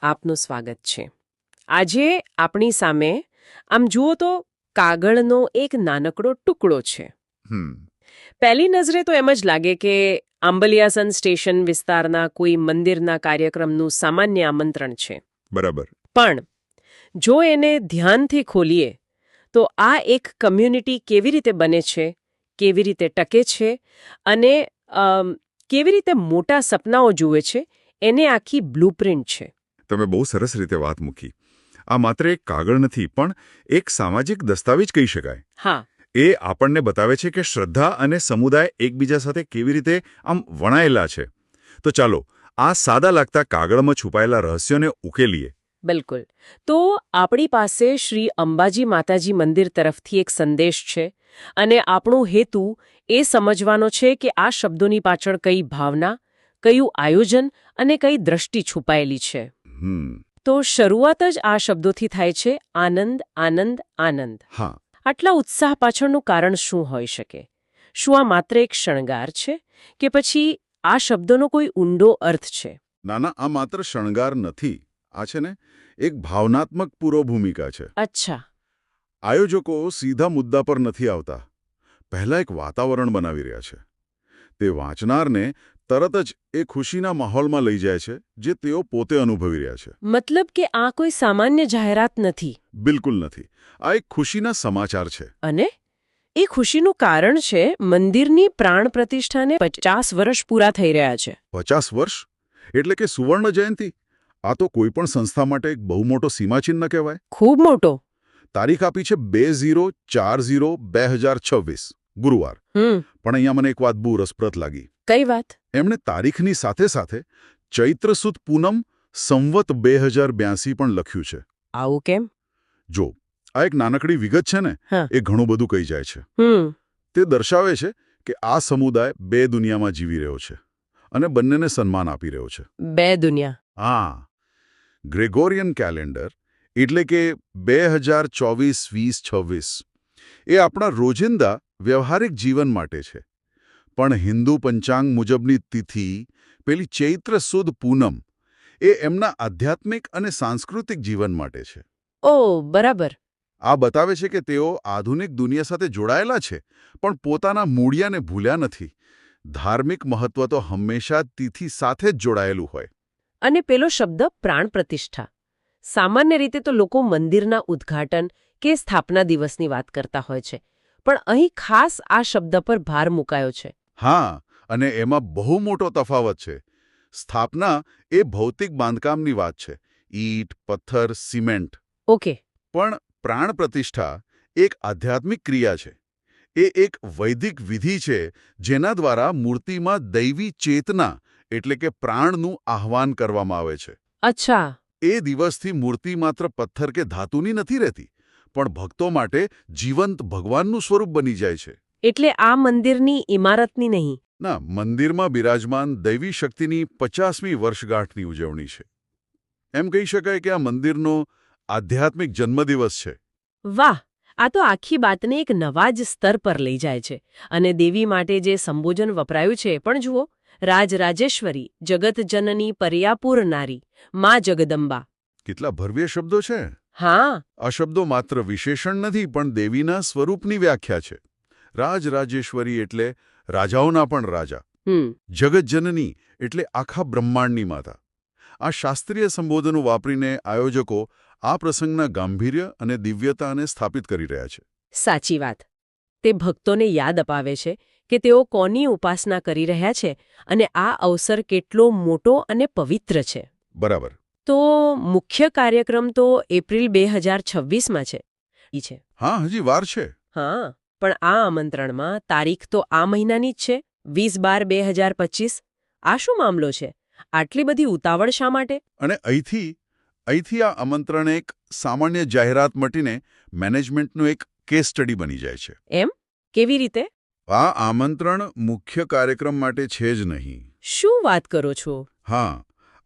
આપનું સ્વાગત છે. આજે આપણી સામે આમ જુઓ તો કાગળનો એક નાનકડો ટુકડો છે. હમ પહેલી નજરે તો એમ જ લાગે કે આંબલિયાસન સ્ટેશન વિસ્તારના કોઈ મંદિરના કાર્યક્રમનું સામાન્ય આમંત્રણ છે. બરાબર. પણ જો એને ધ્યાનથી ખોલીએ તો આ એક કમ્યુનિટી કેવી રીતે બને છે, કેવી રીતે ટકે છે અને કેવી રીતે મોટા સપનાઓ જુએ છે, એને આખી બ્લુપ્રિન્ટ છે. તમે બહુ સરસ રીતે વાત મૂકી. આ માત્ર એક કાગળ નથી, પણ એક સામાજિક દસ્તાવેજ કહી શકાય. હા, એ આપણને બતાવે છે કે શ્રદ્ધા અને સમુદાય એકબીજા સાથે કેવી રીતે આમ વણાયેલા છે. તો ચાલો આ સાદા લાગતા કાગળમાં છુપાયેલા રહસ્યોને ઉકેલીએ. બિલકુલ. તો આપણી પાસે શ્રી અંબાજી માતાજી મંદિર તરફથી એક સંદેશ છે અને આપણો હેતુ એ સમજવાનો છે કે આ શબ્દોની પાછળ કઈ ભાવના, કયું આયોજન અને કઈ દ્રષ્ટિ છુપાયેલી છે. હમ તો શરૂઆત જ આ શબ્દોથી થાય છે, આનંદ, આનંદ, આનંદ. હા, આટલા ઉત્સાહ પાછળનું કારણ શું હોઈ શકે? શું આ માત્ર એક શણગાર છે કે પછી આ શબ્દોનો કોઈ ઊંડો અર્થ છે? નાના, આ માત્ર શણગાર નથી. આ છે ને એક ભાવનાત્મક પૂર્વભૂમિકા છે. અચ્છા. આયોજકો સીધા મુદ્દા પર નથી આવતા. પહેલા એક વાતાવરણ બનાવી રહ્યા છે. તે વાંચનારને તરત જ એ ખુશીના માહોલમાં લઈ જાય છે જે તેઓ પોતે અનુભવી રહ્યા છે. મતલબ કે આ કોઈ સામાન્ય જાહેરાત નથી. બિલકુલ નથી. આ એક ખુશીના સમાચાર છે. અને એ ખુશીનું કારણ છે મંદિરની પ્રાણ પ્રતિષ્ઠાને 50 વર્ષ પૂરા થઈ રહ્યા છે. 50 વર્ષ? એટલે કે સુવર્ણ જયંતિ? આ તો કોઈ પણ સંસ્થા માટે એક બહુ મોટો સીમાચિહ્ન કહેવાય. ખૂબ મોટો. તારીખ આપી છે 20/4/2026 ગુરુવાર. પણ અહીંયા મને એક વાત બહુ રસપ્રદ લાગી. કઈ વાત? એમણે તારીખની સાથે સાથે ચૈત્ર સુદ પૂનમ સંવત 2082 પણ લખ્યું છે. આવું કેમ? જો આ એક નાનકડી વિગત છે ને, હા. એ ઘણું બધું કહી જાય છે. તે દર્શાવે છે કે આ સમુદાય બે દુનિયામાં જીવી રહ્યો છે અને બંનેને સન્માન આપી રહ્યો છે. બે દુનિયા. હા, ગ્રેગોરિયન કેલેન્ડર એટલે કે 2024-2026 એ આપણા રોજિંદા વ્યવહારિક જીવન માટે છે. પણ હિન્દુ પંચાંગ મુજબની તિથિ, પેલી ચૈત્ર સુદ પૂનમ, એ એમના આધ્યાત્મિક અને સાંસ્કૃતિક જીવન માટે છે. ઓ, બરાબર. આ બતાવે છે કે તેઓ આધુનિક દુનિયા સાથે જોડાયેલા છે, પણ પોતાના મૂળિયાને ભૂલ્યા નથી. ધાર્મિક મહત્વ તો હંમેશા તિથિ સાથે જ જોડાયેલું હોય. અને પેલો શબ્દ પ્રાણ પ્રતિષ્ઠા. સામાન્ય રીતે તો લોકો મંદિરના ઉદ્ઘાટન કે સ્થાપના દિવસની વાત કરતા હોય છે, પણ અહીં ખાસ આ શબ્દ પર ભાર મુકાયો છે. હા, અને એમાં બહુ મોટો તફાવત છે. સ્થાપના એ ભૌતિક બાંધકામની વાત છે, ઈંટ, પથ્થર, સિમેન્ટ. ઓકે. પણ પ્રાણ પ્રતિષ્ઠા એક આધ્યાત્મિક ક્રિયા છે. એ એક વૈદિક વિધિ છે જેના દ્વારા મૂર્તિમાં દૈવી ચેતના એટલે કે પ્રાણનું આહ્વાન કરવામાં આવે છે. અચ્છા. એ દિવસથી મૂર્તિ માત્ર પથ્થર કે ધાતુની નથી રહેતી, પણ ભક્તો માટે જીવંત ભગવાનનું સ્વરૂપ બની જાય છે. એટલે આ મંદિરની ઇમારતની નહીં. ના, મંદિરમાં બિરાજમાન દૈવી શક્તિની 50મી વર્ષગાંઠની ઉજવણી છે. એમ કહી શકાય કે આ મંદિરનો આધ્યાત્મિક જન્મદિવસ છે. વાહ! આ તો આખી વાતને એક નવા જ સ્તર પર લઈ જાય છે. અને દેવી માટે જે સંબોધન વપરાયું છે પણ જુઓ, રાજરાજેશ્વરી, જગતજનની પર્યાપૂર નારી, મા જગદંબા. કેટલા ભવ્ય શબ્દો છે. હા. આ શબ્દો માત્ર વિશેષણ નથી, પણ દેવીના સ્વરૂપની વ્યાખ્યા છે. રાજરાજેશ્વરી એટલે રાજાઓના પણ રાજા. જગતજનની એટલે આખા બ્રહ્માંડની માતા. આ શાસ્ત્રીય સંબોધનો વાપરીને આયોજકો આ પ્રસંગના ગાંભીર્ય અને દિવ્યતાને સ્થાપિત કરી રહ્યા છે. સાચી વાત. તે ભક્તોને યાદ અપાવે છે કે તેઓ કોની ઉપાસના કરી રહ્યા છે અને આ અવસર કેટલો મોટો અને પવિત્ર છે. બરાબર. તો મુખ્ય કાર્યક્રમ તો એપ્રિલ 2026માં છે. હા, હજી વાર છે. હા, પણ આ આમંત્રણમાં તારીખ તો આ મહિનાની જ છે, 20/12/2025. આ શું મામલો છે? આટલી બધી ઉતાવળ શા માટે? અને અહીંથી આ આમંત્રણ એક સામાન્ય જાહેરાત મટીને મેનેજમેન્ટનું એક કેસ સ્ટડી બની જાય છે. એમ? કેવી રીતે? આ આમંત્રણ મુખ્ય કાર્યક્રમ માટે છે જ નહીં. શું વાત કરો છો? હા,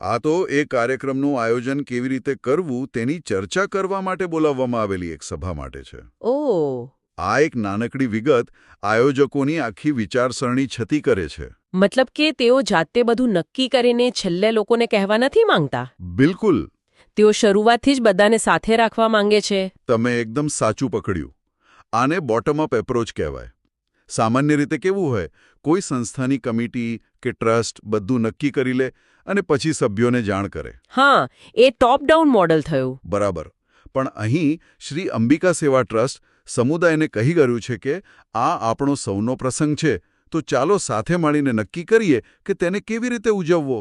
આ તો એ કાર્યક્રમનું આયોજન કેવી રીતે કરવું તેની ચર્ચા કરવા માટે બોલાવવામાં આવેલી એક સભા માટે છે. ઓહ! આ એક નાનકડી વિગત આયોજકોની આખી વિચારસરણી છતી કરે છે. મતલબ કે તેઓ જાતે બધું નક્કી કરીને છેલ્લે લોકોને કહેવા નથી માંગતા? બિલકુલ. તેઓ શરૂઆતથી જ બધાને સાથે રાખવા માંગે છે. તમે એકદમ સાચું પકડ્યું. આને બોટમ અપ એપ્રોચ કહેવાય. સામાન્ય રીતે કેવું હોય, કોઈ સંસ્થાની કમિટી કે ટ્રસ્ટ બધું નક્કી કરી લે અને પછી સભ્યોને જાણ કરે. હા, એ ટોપ ડાઉન મોડલ થયું. બરાબર. પણ અહીં શ્રી અંબિકા સેવા ટ્રસ્ટ સમુદાયને કહી ગયું છે કે આ આપણો સૌનો પ્રસંગ છે, તો ચાલો સાથે મળીને નક્કી કરીએ કે તેને કેવી રીતે ઉજવવો.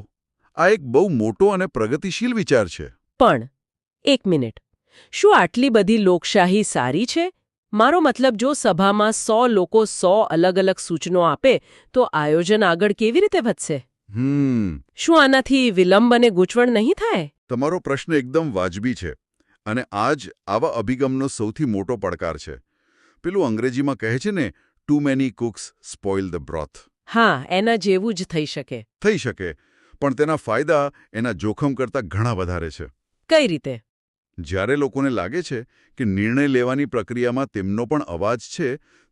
આ એક બહુ મોટો અને પ્રગતિશીલ વિચાર છે. પણ એક મિનિટ, શું આટલી બધી લોકશાહી સારી છે? મારો મતલબ, જો સભામાં 100 લોકો 100 અલગ અલગ સૂચનો આપે તો આયોજન આગળ કેવી રીતે વધશે? શું આનાથી વિલંબ અને ગૂંચવણ નહીં થાય? તમારો પ્રશ્ન એકદમ વાજબી છે. અને આ જ આવા અભિગમનો સૌથી મોટો પડકાર છે. પેલું અંગ્રેજીમાં કહે છે ને, too many cooks spoil the broth. હા, એના જેવું જ થઈ શકે. થઈ શકે, પણ તેના ફાયદા એના જોખમ કરતાં ઘણા વધારે છે. કઈ રીતે? જ્યારે લોકોને લાગે છે કે નિર્ણય લેવાની પ્રક્રિયામાં તેમનો પણ અવાજ છે,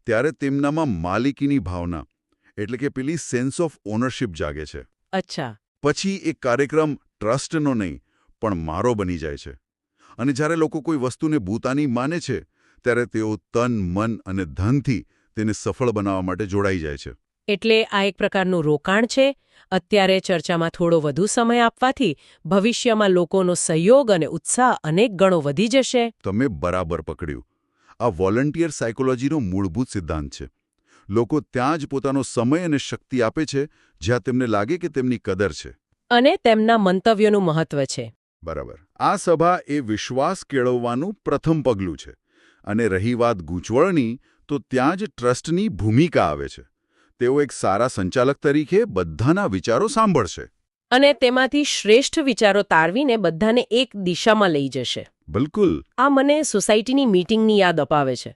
ત્યારે તેમનામાં માલિકીની ભાવના, એટલે કે પેલી સેન્સ ઓફ ઓનરશિપ જાગે છે. અચ્છા. પછી એક કાર્યક્રમ ટ્રસ્ટનો નહીં, પણ મારો બની જાય છે. અને જ્યારે લોકો કોઈ વસ્તુને ભૂતાની માને છે, ત્યારે તેઓ તન, મન અને ધનથી તેને સફળ બનાવવા માટે જોડાઈ જાય છે. એટલે આ એક પ્રકારનું રોકાણ છે. અત્યારે ચર્ચામાં થોડો વધુ સમય આપવાથી ભવિષ્યમાં લોકોનો સહયોગ અને ઉત્સાહ અનેક ગણો વધી જશે. તમે બરાબર પકડ્યું. આ વોલન્ટિયર સાયકોલોજીનો મૂળભૂત સિદ્ધાંત છે. લોકો ત્યાં જ પોતાનો સમય અને શક્તિ આપે છે જ્યાં તેમને લાગે કે તેમની કદર છે. અને તેમના મંતવ્યોનું મહત્વ છે. બરાબર. આ સભા એ વિશ્વાસ કેળવવાનું પ્રથમ પગલું છે. અને રહી વાત ગૂંચવણની, તો ત્યાં જ ટ્રસ્ટની ભૂમિકા આવે છે. તેઓ એક સારા સંચાલક તરીકે બધાના વિચારો સાંભળશે. અને તેમાંથી શ્રેષ્ઠ વિચારો તારવીને બધાને એક દિશામાં લઈ જશે. બિલકુલ. આ મને સોસાયટીની મીટિંગની યાદ અપાવે છે,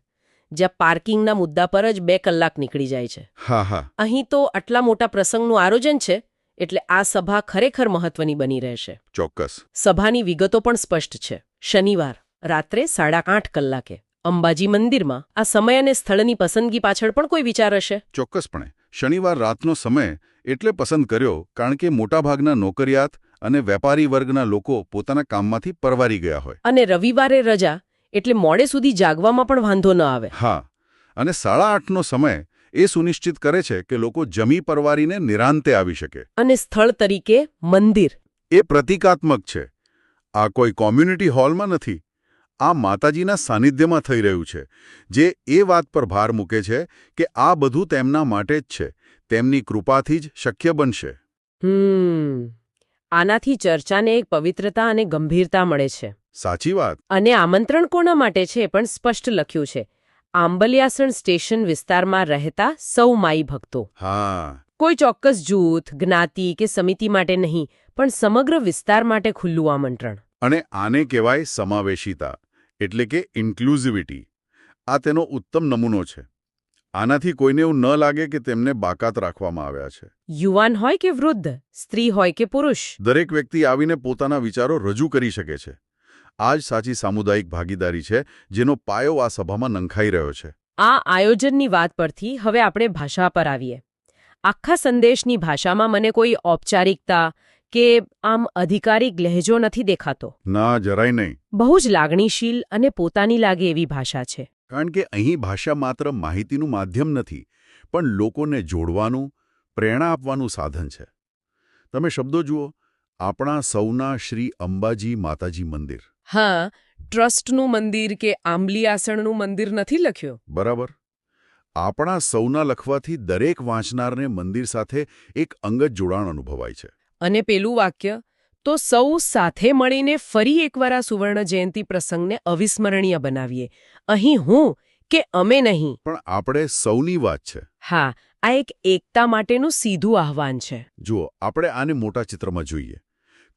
જ્યાં પાર્કિંગના મુદ્દા પર જ 2 કલાક નીકળી જાય છે. હા હા. અહીં તો આટલા મોટા પ્રસંગનું આયોજન છે, એટલે આ સભા ખરેખર મહત્વની બની રહેશે. ચોક્કસ. સભાની વિગતો પણ સ્પષ્ટ છે. શનિવાર રાત્રે 8:30 કલાકે અંબાજી મંદિરમાં. આ સમય અને સ્થળની પસંદગી પાછળ પણ કોઈ વિચાર હશે? ચોક્કસપણે. શનિવાર રાતનો સમય એટલે પસંદ કર્યો કારણ કે મોટાભાગના નોકરિયાત અને વેપારી વર્ગના લોકો પોતાના કામમાંથી પરવારી ગયા હોય. અને રવિવારે રજા, એટલે મોડે સુધી જાગવામાં પણ વાંધો ન આવે. હા. અને 8:30નો સમય એ સુનિશ્ચિત કરે છે કે લોકો જમી પરવારીને નિરાંતે આવી શકે. અને સ્થળ તરીકે મંદિર એ પ્રતિકાત્મક છે. આ કોઈ કોમ્યુનિટી હોલમાં નથી. આ માતાજીના સાનિધ્યમાં થઈ રહ્યું છે, જે એ વાત પર ભાર મૂકે છે કે આ બધું તેમના માટે જ છે. તેમની કૃપાથી જ શક્ય બનશે. આનાથી ચર્ચાને એક પવિત્રતા અને ગંભીરતા મળે છે. સાચી વાત. અને આમંત્રણ કોના માટે છે પણ સ્પષ્ટ લખ્યું છે. આંબલિયાસણ સ્ટેશન વિસ્તારમાં રહેતા સૌ માઈ ભક્તો. હા. કોઈ ચોક્કસ જૂથ, જ્ઞાતિ કે સમિતિ માટે નહીં, પણ સમગ્ર વિસ્તાર માટે ખુલ્લું આમંત્રણ. અને આને કહેવાય સમાવેશિતા, એટલે કે ઇન્ક્લુઝિવિટી. આ તેનો ઉત્તમ નમૂનો છે. આનાથી કોઈને એવું ન લાગે કે તેમને બાકાત રાખવામાં આવ્યા છે. યુવાન હોય કે વૃદ્ધ, સ્ત્રી હોય કે પુરુષ, દરેક વ્યક્તિ આવીને પોતાના વિચારો રજૂ કરી શકે છે. આ જ સાચી સામુદાયિક ભાગીદારી છે, જેનો પાયો આ સભામાં નંખાઈ રહ્યો છે. આ આયોજનની વાત પરથી હવે આપણે ભાષા પર આવીએ. આખા સંદેશની ભાષામાં મને કોઈ ઔપચારિકતા કે આમ અધિકારિક લહેજો નથી દેખાતો. ના, જરાય નહીં. બહુ જ લાગણીશીલ અને પોતાની લાગે એવી ભાષા છે. કારણ કે અહીં ભાષા માત્ર માહિતીનું માધ્યમ નથી, પણ લોકોને જોડવાનું, પ્રેરણા આપવાનું સાધન છે. તમે શબ્દો જુઓ. આપણા સૌના શ્રી અંબાજી માતાજી મંદિર. હા, ટ્રસ્ટનું મંદિર કે આંબલિયાસણનું મંદિર નથી લખ્યું. બરાબર. આપણા સૌના લખવાથી દરેક વાંચનારને મંદિર સાથે એક અંગત જોડાણ અનુભવાય છે. અને પેલું વાક્ય, તો સૌ સાથે મળીને ફરી એકવાર આ સુવર્ણ જયંતિ પ્રસંગને અવિસ્મરણીય બનાવીએ. અહીં હું કે અમે નહીં, પણ આપણે સૌની વાત છે. હા, આ એક એકતા માટેનું સીધું આહવાન છે. જુઓ, આપણે આને મોટા ચિત્રમાં જોઈએ.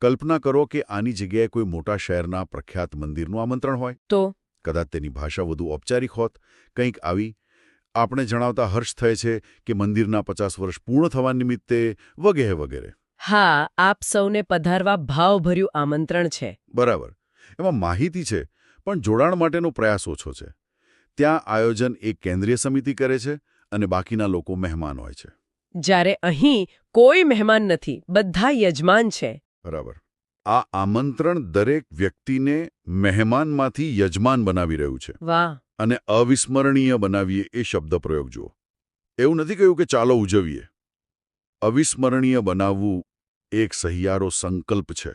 કલ્પના કરો કે આની જગ્યાએ કોઈ મોટા શહેરના પ્રખ્યાત મંદિરનું આમંત્રણ હોય. તો કદાચ તેની ભાષા વધુ ઔપચારિક હોત, કંઈક આવી. આપણે જણાવતા હર્ષ થાય છે કે મંદિરના 50 વર્ષ પૂર્ણ થવા નિમિત્તે વગેરે વગેરે. હા, આપ સૌને પધારવા ભાવભર્યું આમંત્રણ છે. બરાબર. એમાં માહિતી છે, પણ જોડાણ માટેનો પ્રયાસ ઓછો છે. ત્યાં આયોજન એક કેન્દ્રીય સમિતિ કરે છે અને બાકીના લોકો મહેમાન હોય છે. જ્યારે અહીં કોઈ મહેમાન નથી, બધા યજમાન છે. બરાબર. આ આમંત્રણ દરેક વ્યક્તિને મહેમાનમાંથી યજમાન બનાવી રહ્યું છે. વાહ. અને અવિસ્મરણીય બનાવીએ એ શબ્દ પ્રયોગ જુઓ. એવું નથી કહ્યું કે ચાલો ઉજવીએ. અવિસ્મરણીય બનાવવું એક સહિયારો સંકલ્પ છે,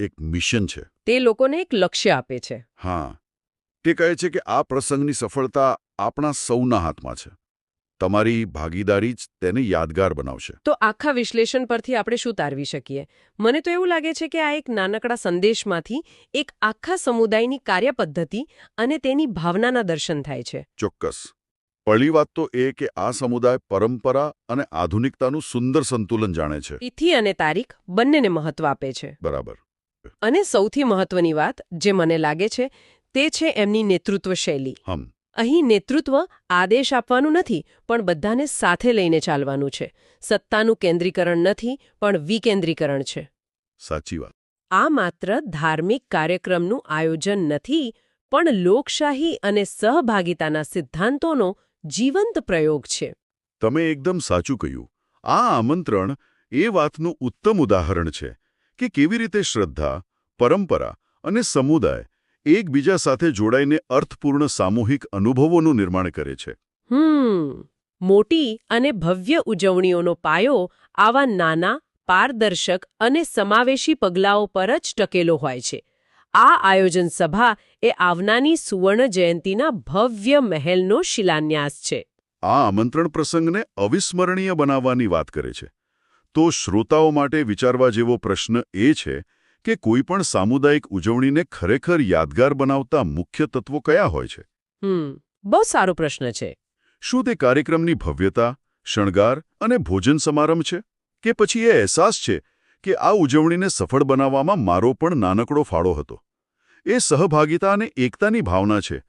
એક મિશન છે. તે લોકોને એક લક્ષ્ય આપે છે. હા, તે કહે છે કે આ પ્રસંગની સફળતા આપણા સૌના હાથમાં છે. તમારી ભાગીદારી જ તેને યાદગાર બનાવશે. તો આખા વિશ્લેષણ પરથી આપણે શું તારવી શકીએ? મને તો એવું લાગે છે કે આ એક નાનકડા સંદેશમાંથી એક આખા સમુદાયની કાર્યપદ્ધતિ અને તેની ભાવનાના દર્શન થાય છે. ચોક્કસ. પહેલી વાત તો એ કે આ સમુદાય પરંપરા અને આધુનિકતાનું સુંદર સંતુલન જાણે છે. તિથિ અને તારીખ બંનેને મહત્વ આપે છે. બરાબર. અને સૌથી મહત્વની વાત જે મને લાગે છે તે છે એમની નેતૃત્વ શૈલી. અહીં નેતૃત્વ આદેશ આપવાનું નથી, પણ બધાને સાથે લઈને ચાલવાનું છે. સત્તાનું કેન્દ્રીકરણ નથી, પણ વિકેન્દ્રીકરણ છે. સાચી વાત. આ માત્ર ધાર્મિક કાર્યક્રમનું આયોજન નથી, પણ લોકશાહી અને સહભાગિતાના સિદ્ધાંતોનો જીવંત પ્રયોગ છે. તમે એકદમ સાચું કહ્યું. આ આમંત્રણ એ વાતનું ઉત્તમ ઉદાહરણ છે કે કેવી રીતે શ્રદ્ધા, પરંપરા અને સમુદાય એકબીજા સાથે જોડાઈને અર્થપૂર્ણ સામૂહિક અનુભવોનું નિર્માણ કરે છે. મોટી અને ભવ્ય ઉજવણીઓનો પાયો આવા નાના, પારદર્શક અને સમાવેશી પગલાઓ પર જ ટકેલો હોય છે. આ આયોજન સભા એ આવનારી સુવર્ણ જયંતીના ભવ્ય મહેલનો શિલાન્યાસ છે. આ આમંત્રણ પ્રસંગને અવિસ્મરણીય બનાવવાની વાત કરે છે. તો શ્રોતાઓ માટે વિચારવા જેવો પ્રશ્ન એ છે કે કોઈ પણ સામુદાયિક ઉજવણીને ખરેખર યાદગાર બનાવતા મુખ્ય તત્વો કયા હોય છે? બહુ સારો પ્રશ્ન છે. શું તે કાર્યક્રમની ભવ્યતા, શણગાર અને ભોજન સમારંભ છે? કે પછી એ અહેસાસ છે કે આ ઉજવણીને સફળ બનાવવામાં મારો પણ નાનકડો ફાળો હતો? એ સહભાગિતા અને એકતાની ભાવના છે